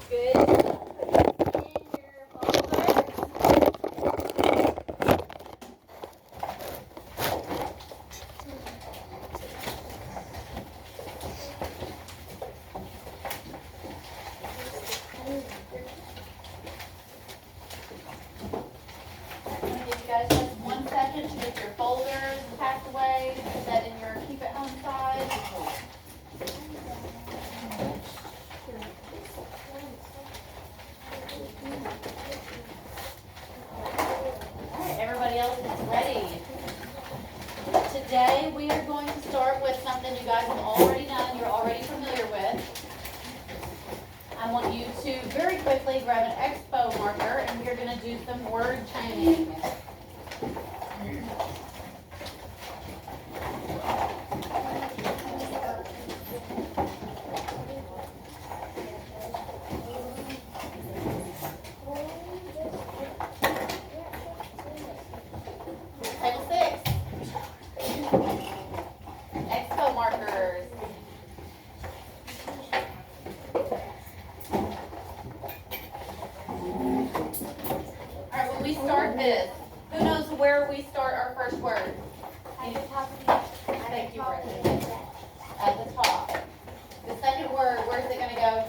Good. Put it in your folder. I'm going to give you guys just 1 second to get your folders packed away. Put that in your keep it home side. Alright, everybody else is ready. Today we are going to start with something you guys have already done, you're already familiar with. I want you to very quickly grab an expo marker and we're going to do some word chaining. Table 6. Expo markers. Alright, when we start this, who knows where we start our first word? Thank you, Brittany. At the top. The second word, where's it going to go?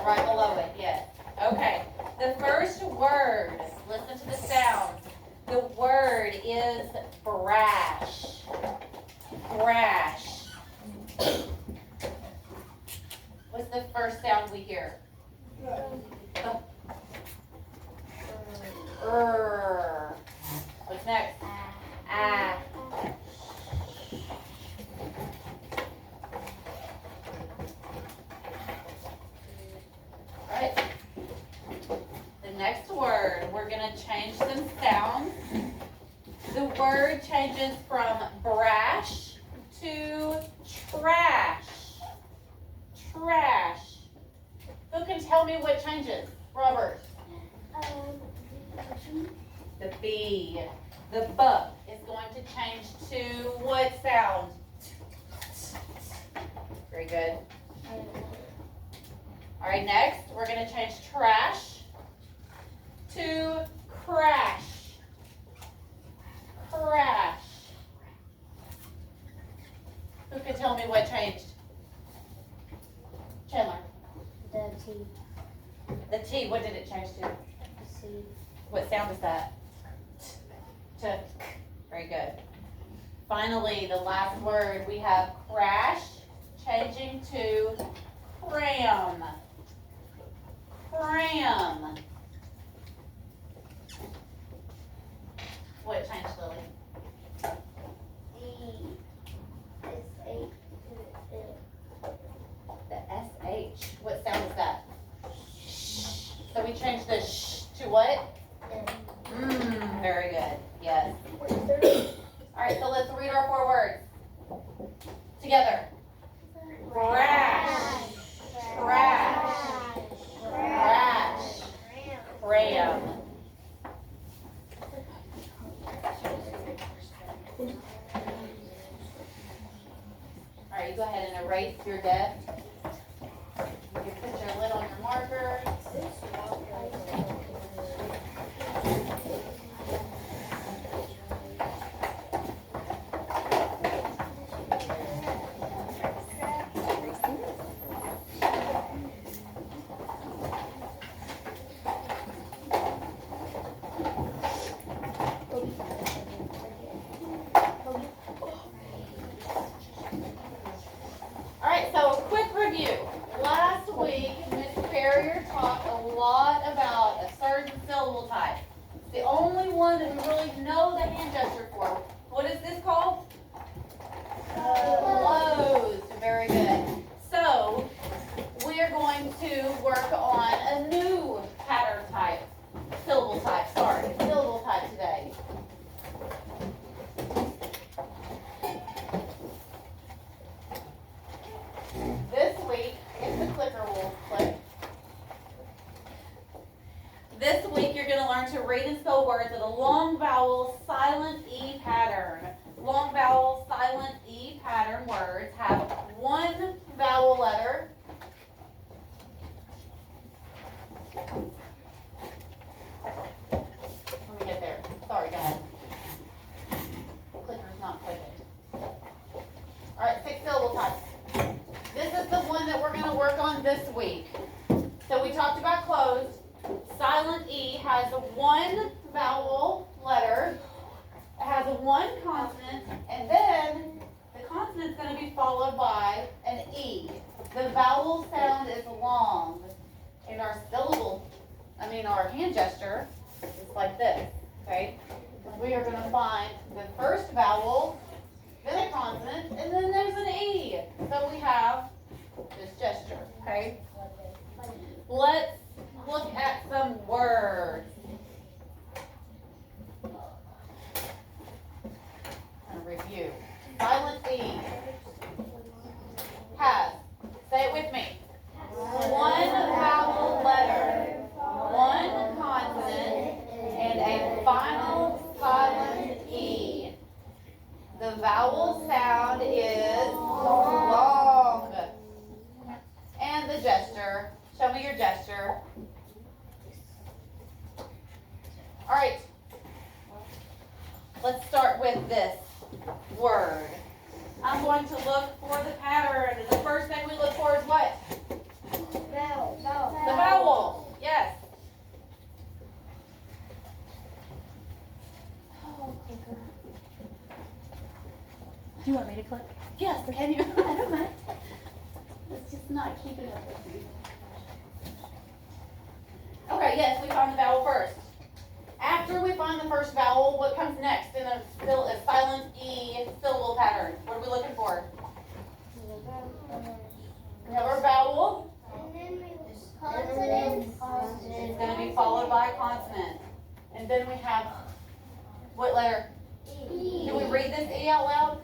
Right below it, yes. Okay. The first word, listen to the sound. The word is brash. Brash. What's the first sound we hear? What's next? Ah. Alright. The next word, we're going to change some sounds. The word changes from brash to trash. Trash. Who can tell me what changes? Robert. The B. The B is going to change to what sound? Very good. All right, next we're going to change trash to crash. Crash. Who can tell me what changed? Chandler. The T. The T, what did it change to? C. What sound is that? To. Very good. Finally, the last word, we have crash changing to cram. Cram. What changed, Lily? The SH. What sound is that? So we changed the sh to what? Very good. Yes. All right, so let's read our 4 words together. Crash. Trash. Crash. Cram. All right, you go ahead and erase your desk. You can put your lid on your marker. All right, so a quick review. Last week, Ms. Carrier talked a lot about asserts and syllable type. It's the only one that we really know the hand gesture for. What is this called? Closed. Very good. So, we are going to work on a new pattern type. Syllable type today. This week, if the clicker will click. This week you're going to learn to read and spell words with a long vowel silent E pattern. Long vowel silent E pattern words have one vowel letter work on this week. So we talked about closed. Silent E has one vowel letter. It has one consonant, and then the consonant's going to be followed by an E. The vowel sound is long. In our our hand gesture is like this, okay? We are going to find the first vowel, then a consonant, and then there's an E. So we have this gesture, okay? Let's look at some words. And review. Silent E has, say it with me, one vowel letter, one consonant, and a final silent E. The vowel sound is long. And the gesture. Show me your gesture. All right. Let's start with this word. I'm going to look for the pattern. And the first thing we look for is what? Vowel. The vowel. Yes. Oh, clicker. Do you want me to click? Yes, can you? I don't mind. It's just not keeping up with me. Okay, yes, we found the vowel first. After we find the first vowel, what comes next in a silent E syllable pattern? What are we looking for? We have our vowel. Consonant. It's going to be followed by a consonant. And then we have, what letter? E. Do we read this E out loud?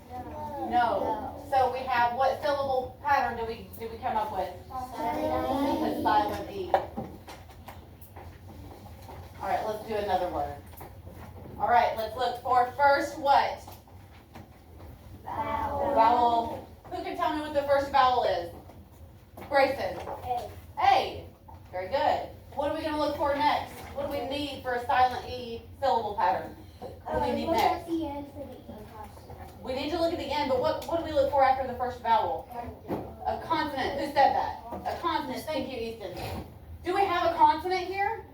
No. So we have, what syllable pattern do we come up with? The silent E. All right, let's do another word. All right, let's look for first what? Vowel. Vowel. Who can tell me what the first vowel is? Grayson. A. Very good. What are we going to look for next? What do we need for a silent E syllable pattern? What do we need next? The end for the E. We need to look at the end, but what do we look for after the first vowel? A consonant. Who said that? A consonant. Thank you, Easton. Do we have a consonant here?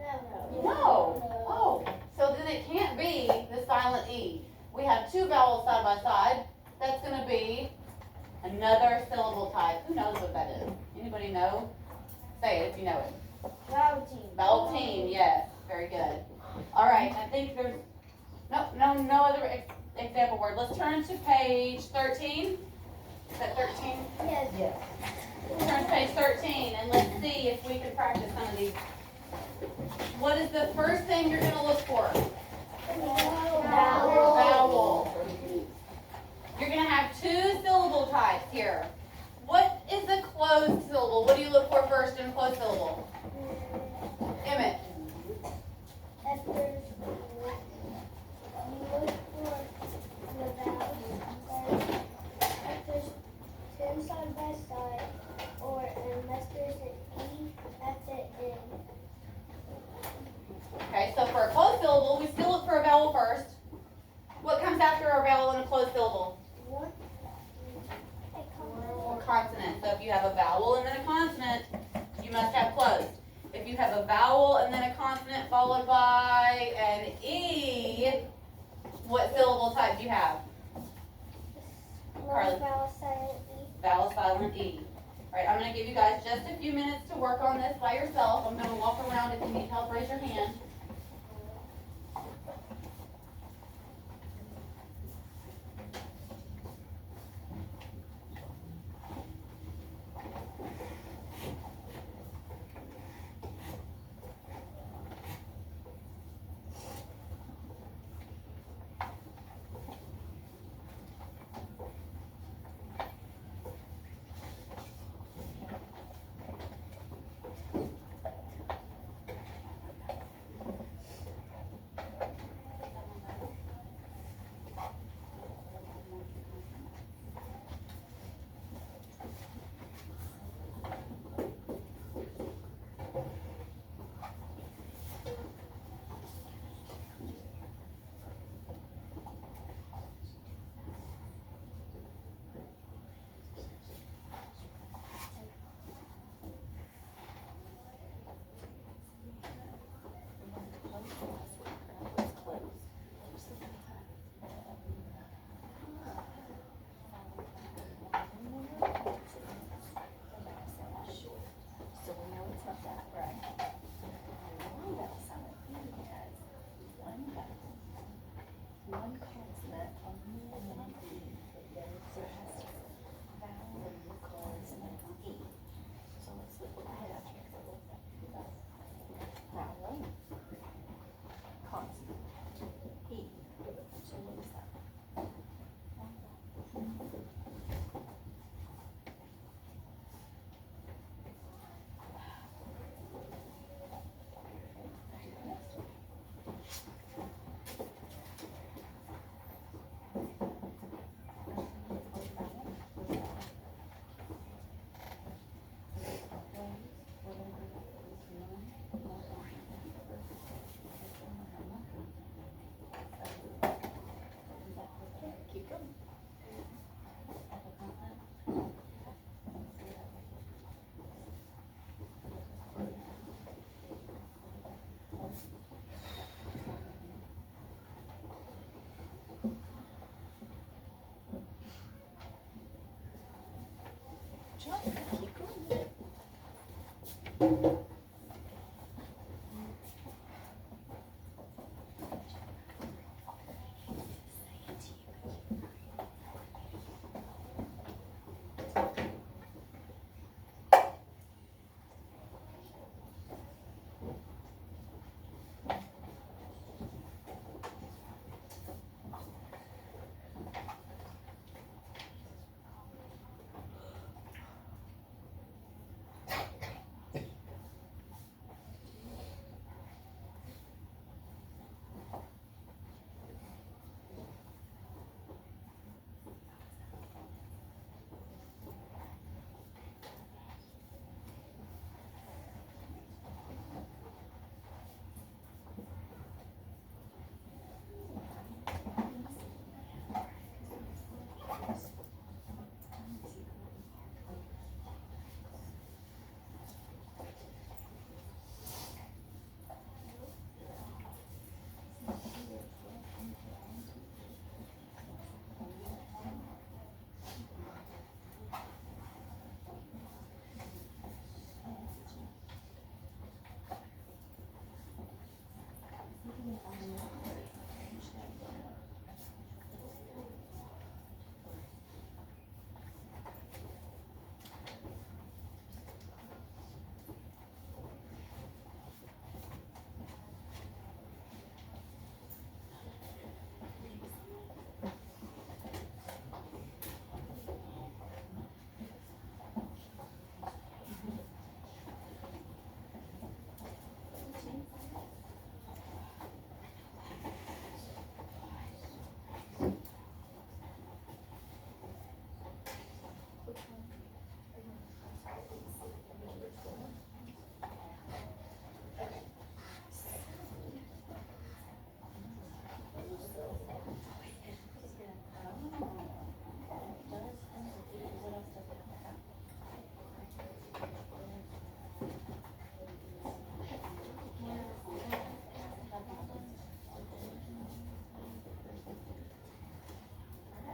No. Oh, so then it can't be the silent E. We have two vowels side by side. That's going to be another syllable type. Who knows what that is? Anybody know? Say it if you know it. Vowel team. Vowel team, yes. Very good. All right, I think there's no other example word. Let's turn to page 13. Is that 13? Yes. Turn to page 13 and let's see if we can practice some of these. What is the first thing you're going to look for? Vowel. Vowel. You're going to have two syllable types here. What is a closed syllable? What do you look for first in a closed syllable? Emmett. If there's you look for the vowels, if there's two side by side, or unless there's an E at the end. Okay, so for a closed syllable, we still look for a vowel first. What comes after a vowel in a closed syllable? What? A consonant. So if you have a vowel and then a consonant, you must have closed. If you have a vowel and then a consonant followed by an E, what syllable type do you have? Carly. Vowel silent E. Vowel silent E. All right, I'm going to give you guys just a few minutes to work on this by yourself. I'm going to walk around. If you need help, raise your hand.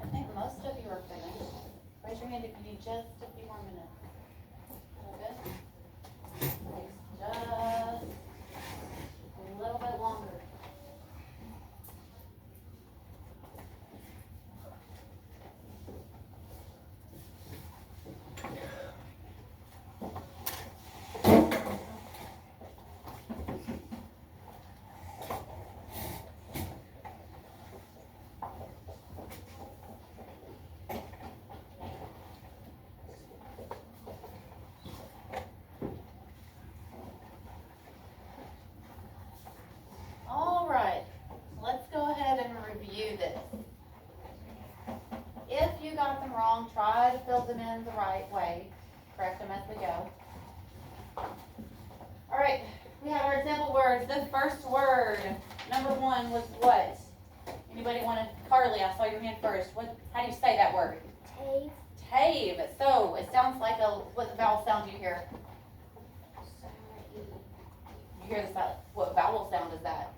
I think most of you are finished. Raise your hand if you need just a few more minutes. All good? Just a little bit longer. All right, let's go ahead and review this. If you got them wrong, try to fill them in the right way. Correct them as we go. All right, we have our example words. The first word, number 1, was what? Anybody want to? Carly, I saw your hand first. How do you say that word? Tave. Tave. So it sounds like what vowel sound do you hear? You hear the sound? What vowel sound is that?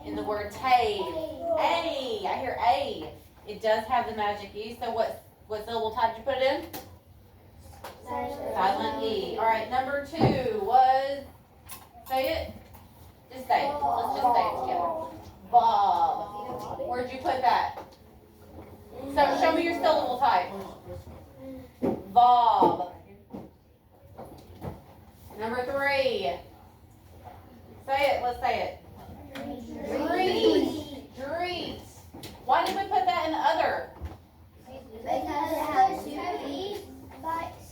In the word tave. A. I hear A. It does have the magic E. So what syllable type did you put it in? Silent E. All right. Number 2 was. Say it. Just say it. Let's just say it together. Bob. Where'd you put that? So show me your syllable type. Bob. Number 3. Say it. Let's say it. Dreet. Dreet. Why did we put that in the other? Because it has 2 E's side to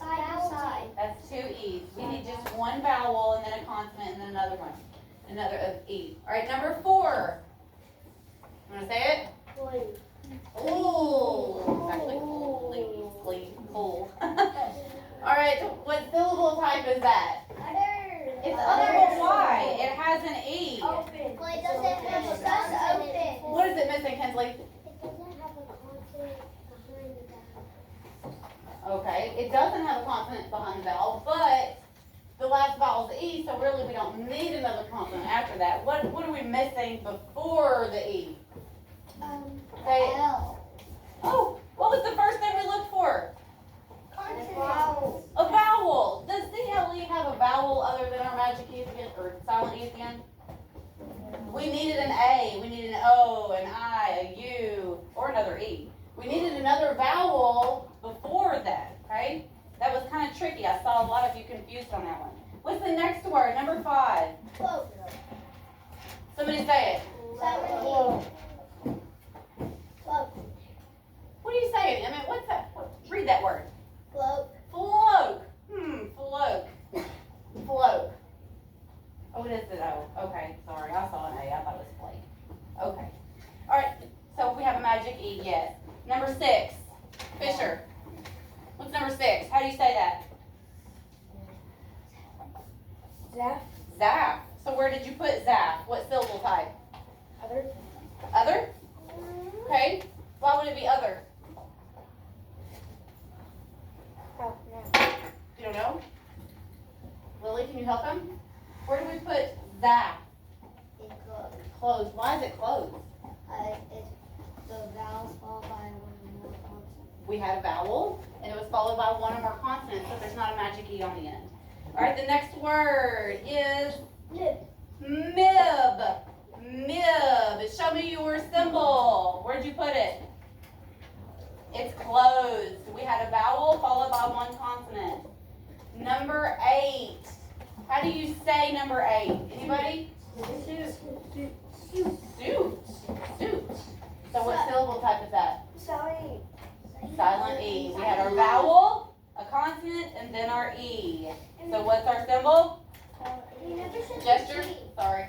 side. That's 2 E's. We need just one vowel and then a consonant and then another one. Another E. All right, number 4. You want to say it? Ooh. It's actually cool. All right, what syllable type is that? It's other, but why? It has an E. Open. Well, it doesn't have a consonant. What is it missing, Kinsley? It doesn't have a consonant behind the vowel. Okay, it doesn't have a consonant behind the vowel, but the last vowel is E, so really we don't need another consonant after that. What are we missing before the E? Say it. L. Oh, what was the first thing we looked for? Consonant. A vowel. Does the LE have a vowel? vowel other than our magic E at the end, or silent E at the end? We needed an A, we needed an O, an I, a U, or another E. We needed another vowel before that, okay? That was kind of tricky. I saw a lot of you confused on that one. What's the next word? Number 5. Cloak. Somebody say it. Cloak. Cloak. What are you saying, Emmett? What's that? Read that word. Cloak. Float. Float. Float. Oh, it is the O. Okay, sorry. I saw an A. I thought it was flake. Okay. All right. So we have a magic E, yes. Number 6. Fisher. What's number 6? How do you say that? Zap. Zap. So where did you put zap? What syllable type? Other. Other? Okay. Why would it be other? Oh, no. You don't know? Lily, can you help him? Where do we put zap? It's closed. Closed. Why is it closed? It's the vowels followed by one or more consonants. We had a vowel, and it was followed by one or more consonants, so there's not a magic E on the end. All right, the next word is Nib. mib. Mib. Show me your symbol. Where'd you put it? It's closed. We had a vowel followed by one consonant. Number 8. How do you say number 8? Anybody? Suit. Suit. Suit. So what syllable type is that? Sorry. Silent E. We had our vowel, a consonant, and then our E. So what's our symbol? You never said Gesture? T. Sorry.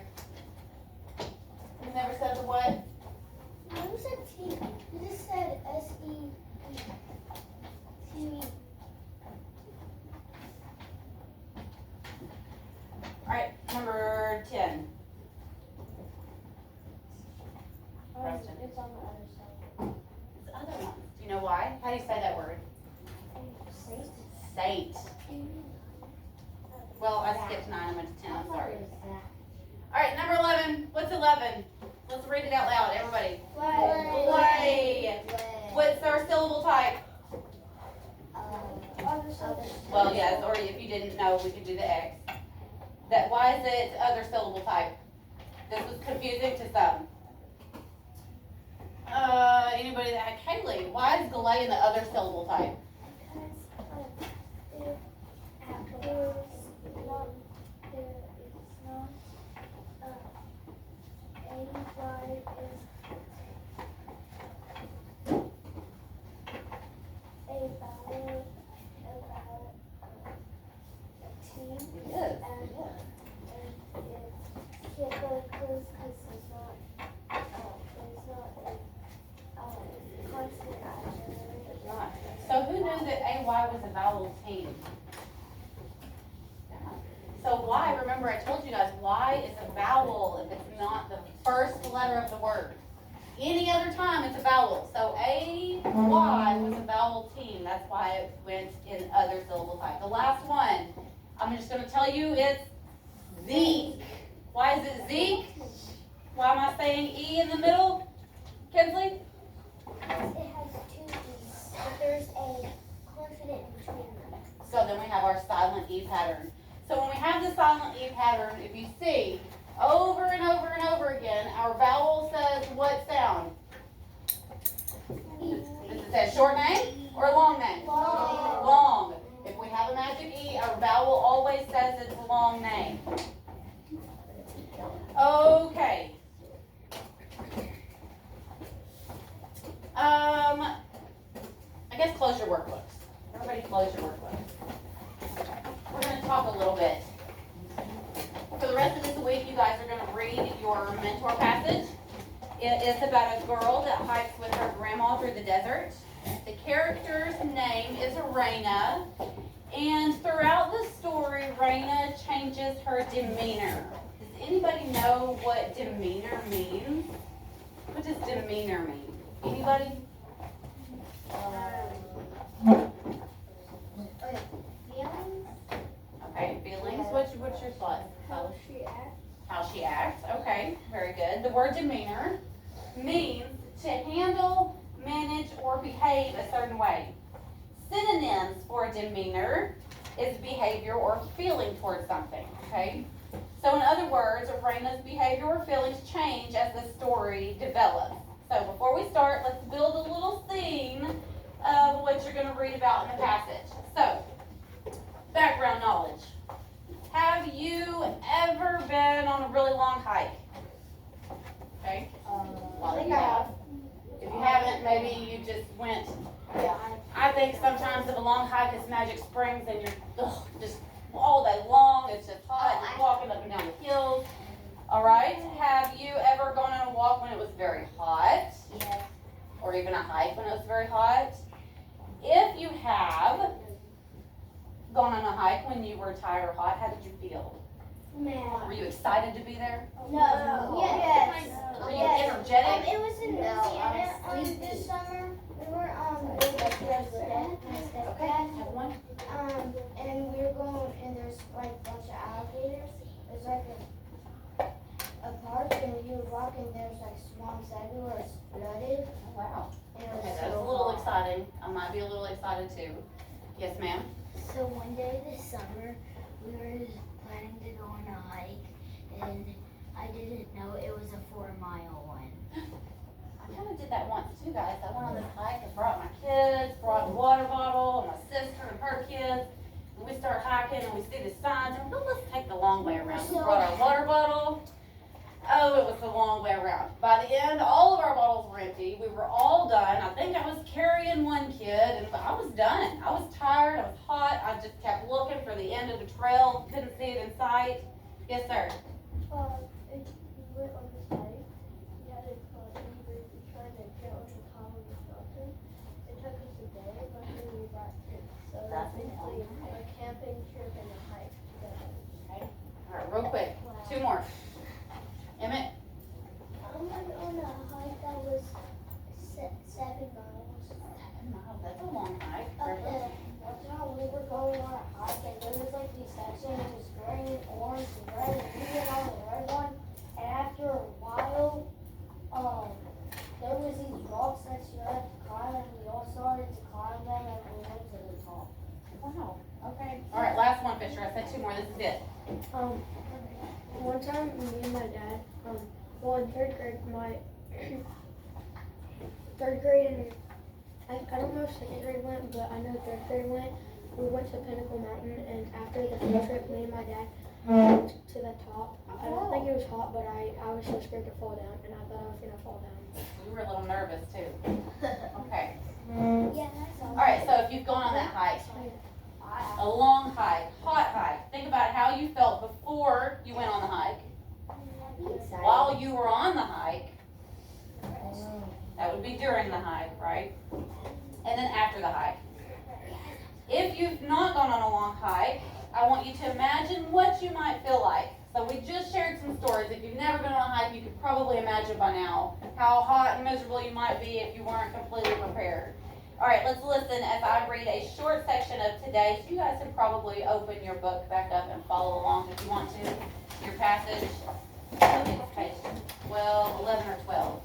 You never said the what? You never said T. You just said S-E-E. T-E. Alright, number 10. Preston. It's on the other side. It's the other one. Do you know why? How do you say that word? Sate. Sate. Well, I skipped 9. I went to 10. I'm sorry. Alright, number 11. What's 11? Let's read it out loud, everybody. Play. What's our syllable type? Well, yes, or if you didn't know, we could do the X. Why is it other syllable type? This was confusing to some. Anybody that had Kaylee, why is delay in the other syllable type? So who knew that AY was a vowel team? So Y, remember I told you guys, Y is a vowel if it's not the first letter of the word. Any other time it's a vowel. So AY was a vowel team. That's why it went in other syllable type. The last one, I'm just going to tell you it's Zeke. Why is it Zeke? Why am I saying E in the middle? Kinsley? It has two E's, but there's a consonant in between them. So then we have our silent E pattern. So when we have the silent E pattern, if you see, over and over and over again, our vowel says what sound? Does it say short name or long name? Long. Long. If we have a magic E, our vowel always says it's a long name. Okay. I guess close your workbooks. Everybody close your workbooks. We're going to talk a little bit. For the rest of this week, you guys are going to read your mentor passage. It is about a girl that hikes with her grandma through the desert. The character's name is Raina. And throughout the story, Raina changes her demeanor. Does anybody know what demeanor means? What does demeanor mean? Anybody? Feelings? Okay, feelings. What's your thought? How she acts. How she acts. Okay, very good. The word demeanor means to handle, manage, or behave a certain way. Synonyms for demeanor is behavior or feeling towards something, okay? So in other words, Raina's behavior or feelings change as the story develops. So before we start, let's build a little scene of what you're going to read about in the passage. So, background knowledge. Have you ever been on a really long hike? Okay. I think I have. If you haven't, maybe you just went. Yeah. I think sometimes if a long hike is Magic Springs and you're just all day long, it's just hot, you're walking up and down the hills. All right. Have you ever gone on a walk when it was very hot? Yes. Or even a hike when it was very hot? If you have gone on a hike when you were tired or hot, how did you feel? Man. Were you excited to be there? No. Yes. Were you energetic? It was in Louisiana this summer. We were Okay, have one. and we were going, and there's like a bunch of alligators. There's like a park, and we were walking. There's like swamps everywhere. It's flooded. Oh, wow. And it was Okay, that's a so little hot. exciting. I might be a little excited too. Yes, ma'am. So one day this summer, we were planning to go on a hike, and I didn't know it was a 4-mile one. I kind of did that once too, guys. I went on this hike and brought my kids, brought a water bottle, and my sister and her kids. And we start hiking and we see the signs, and we're let's take the long way around. We brought our water bottle. Oh, it was the long way around. By the end, all of our bottles were empty. We were all done. I think I was carrying one kid, and I was done. I was tired. I was hot. I just kept looking for the end of the trail. Couldn't see it in sight. Yes, sir. We went on this hike. We had we were trying to get on the top of the mountain. It took us a day, but then we got it. So That's basically a camping trip and a hike together. All right, real quick. 2 more. Emmett. I went on a hike that was 7 miles. 7 miles. That's a long hike. One time we were going on a hike, and there was like these sections, it was green, orange, and red, and we went on the red one. And after a while, there was these rocks that you had to climb, and we all started to climb them, and we went to the top. Wow. Okay. All right, last one, Fisher. I said 2 more. This is it. One time, me and my dad, in third grade, third grade and I don't know if second grade went, but I know third grade went. We went to Pinnacle Mountain, and after the field trip, me and my dad went to the top. I don't think it was hot, but I was so scared to fall down, and I thought I was gonna fall down. You were a little nervous too. Okay. Yeah, that's all. All right. So if you've gone on that hike, a long hike, hot hike, think about how you felt before you went on the hike, while you were on the hike. That would be during the hike, right? And then after the hike. If you've not gone on a long hike, I want you to imagine what you might feel like. So we just shared some stories. If you've never been on a hike, you could probably imagine by now how hot and miserable you might be if you weren't completely prepared. All right, let's listen as I read a short section of today. So you guys can probably open your book back up and follow along if you want to. Your passage, I think it's page 12, 11 or 12.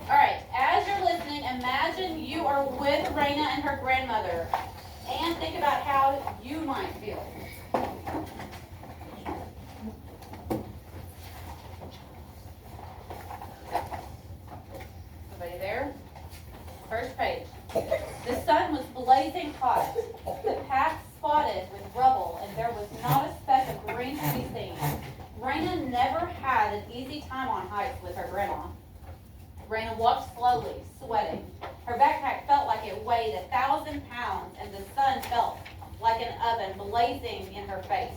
All right, as you're listening, imagine you are with Raina and her grandmother, and think about how you might feel. Everybody there? First page. The sun was blazing hot, the path spotted with rubble, and there was not a speck of green to be seen. Raina never had an easy time on hikes with her grandma. Raina walked slowly, sweating. Her backpack felt like it weighed 1,000 pounds, and the sun felt like an oven blazing in her face.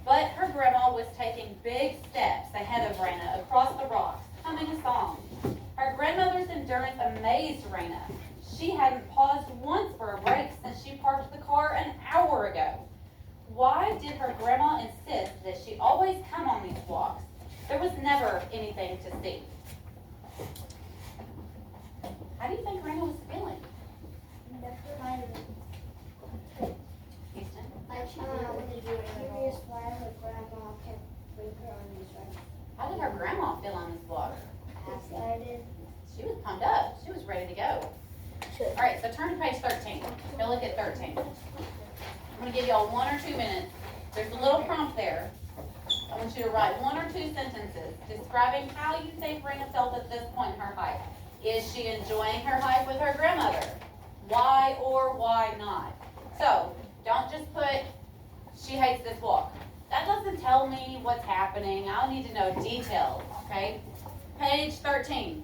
But her grandma was taking big steps ahead of Raina across the rocks, humming a song. Her grandmother's endurance amazed Raina. She hadn't paused once for a break since she parked the car an hour ago. Why did her grandma insist that she always come on these walks? There was never anything to see. How do you think Raina was feeling? Houston? Curious why her grandma kept bringing her on these rides. How did her grandma feel on this walk? Excited. She was pumped up. She was ready to go. too. All right, so turn to page 13. Go look at 13. I'm gonna give y'all 1 or 2 minutes. There's a little prompt there. I want you to write 1 or 2 sentences describing how you think Rena felt at this point in her hike. Is she enjoying her hike with her grandmother? Why or why not? So, don't just put, she hates this walk. That doesn't tell me what's happening. I'll need to know details, okay? Page 13.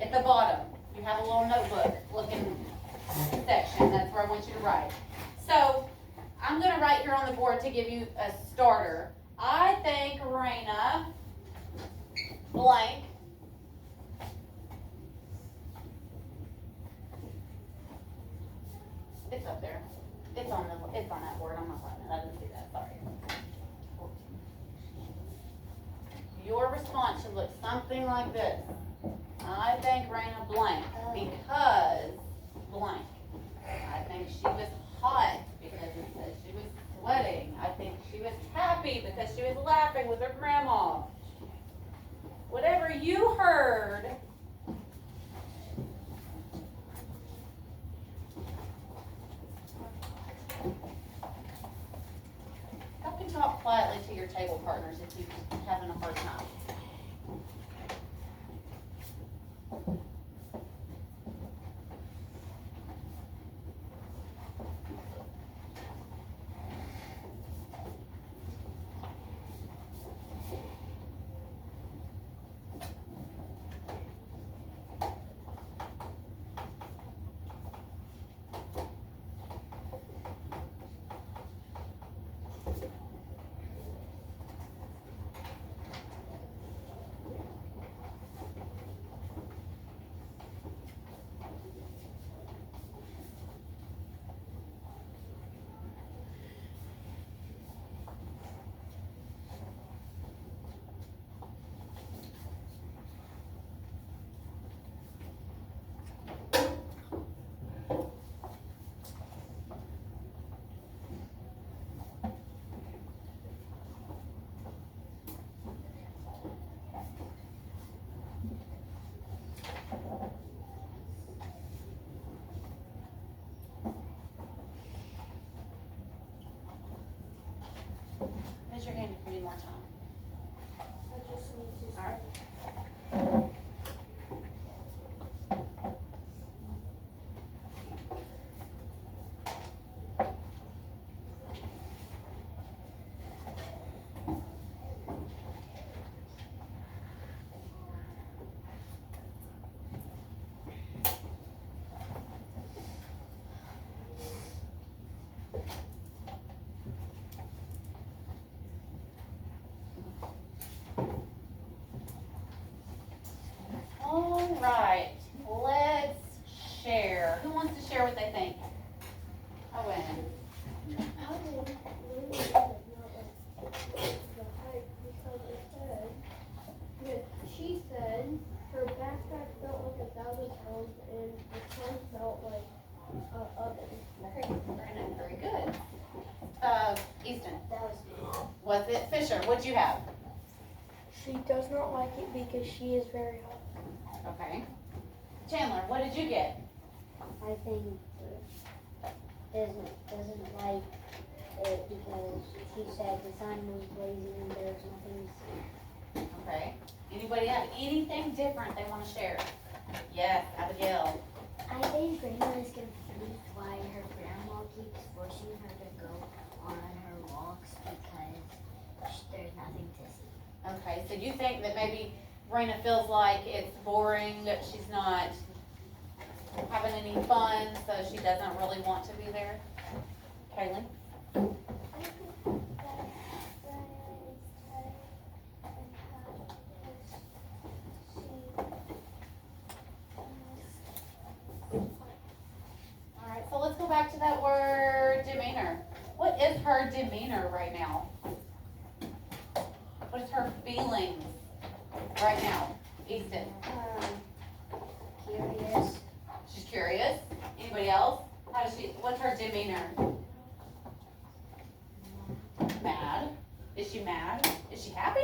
At the bottom, you have a little notebook looking section. That's where I want you to write. So, I'm going to write here on the board to give you a starter. I think Rena blank it's up there. It's on that board. I'm not writing it. I didn't see that. Sorry. Your response should look something like this. I think Rena blank because blank. I think she was hot because it says she was sweating. I think she was happy because she was laughing with her grandma. Whatever you heard, you can talk quietly to your table partners if you're having a hard time. Raise your hand if you need more time. I just need to. All right. All right, let's share. Who wants to share what they think? Owen. How did we really not like the hike because it said that she said her backpack felt like 1,000 pounds and the tongue felt like an oven. Brandon, very good. Easton. That was Was it Fisher? What'd you have? She does not like it because she is very hot. Okay. Chandler, what did you get? I think doesn't like it because she said the sun was blazing and there was nothing to see. Okay. Anybody have anything different they want to share? Yes, Abigail. I think Grandma is confused why her grandma keeps forcing her to go on her walks because there's nothing to see. Okay, so you think that maybe Rena feels like it's boring, that she's not having any fun, so she doesn't really want to be there? Kaylin? Alright, so let's go back to that word demeanor. What is her demeanor right now? What is her feelings right now? Easton? Curious. She's curious. Anybody else? What's her demeanor? Mad. Is she mad? Is she happy?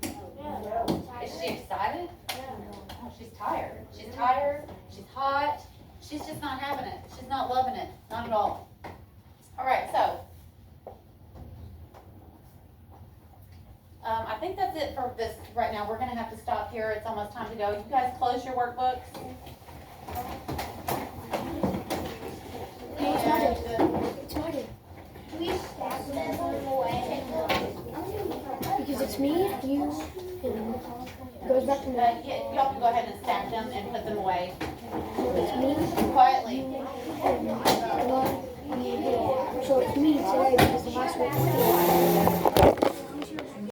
Is she excited? Oh, she's tired. She's tired. She's hot. She's just not having it. She's not loving it. Not at all. All right, so. I think that's it for this right now. We're gonna have to stop here. It's almost time to go. You guys close your workbooks. Hey, it's my day. It's my day. We stack them away. Because it's me, you, and it goes back to me. Yeah, y'all can go ahead and stack them and put them away. It's me, Quietly. and so it's me today because the last week.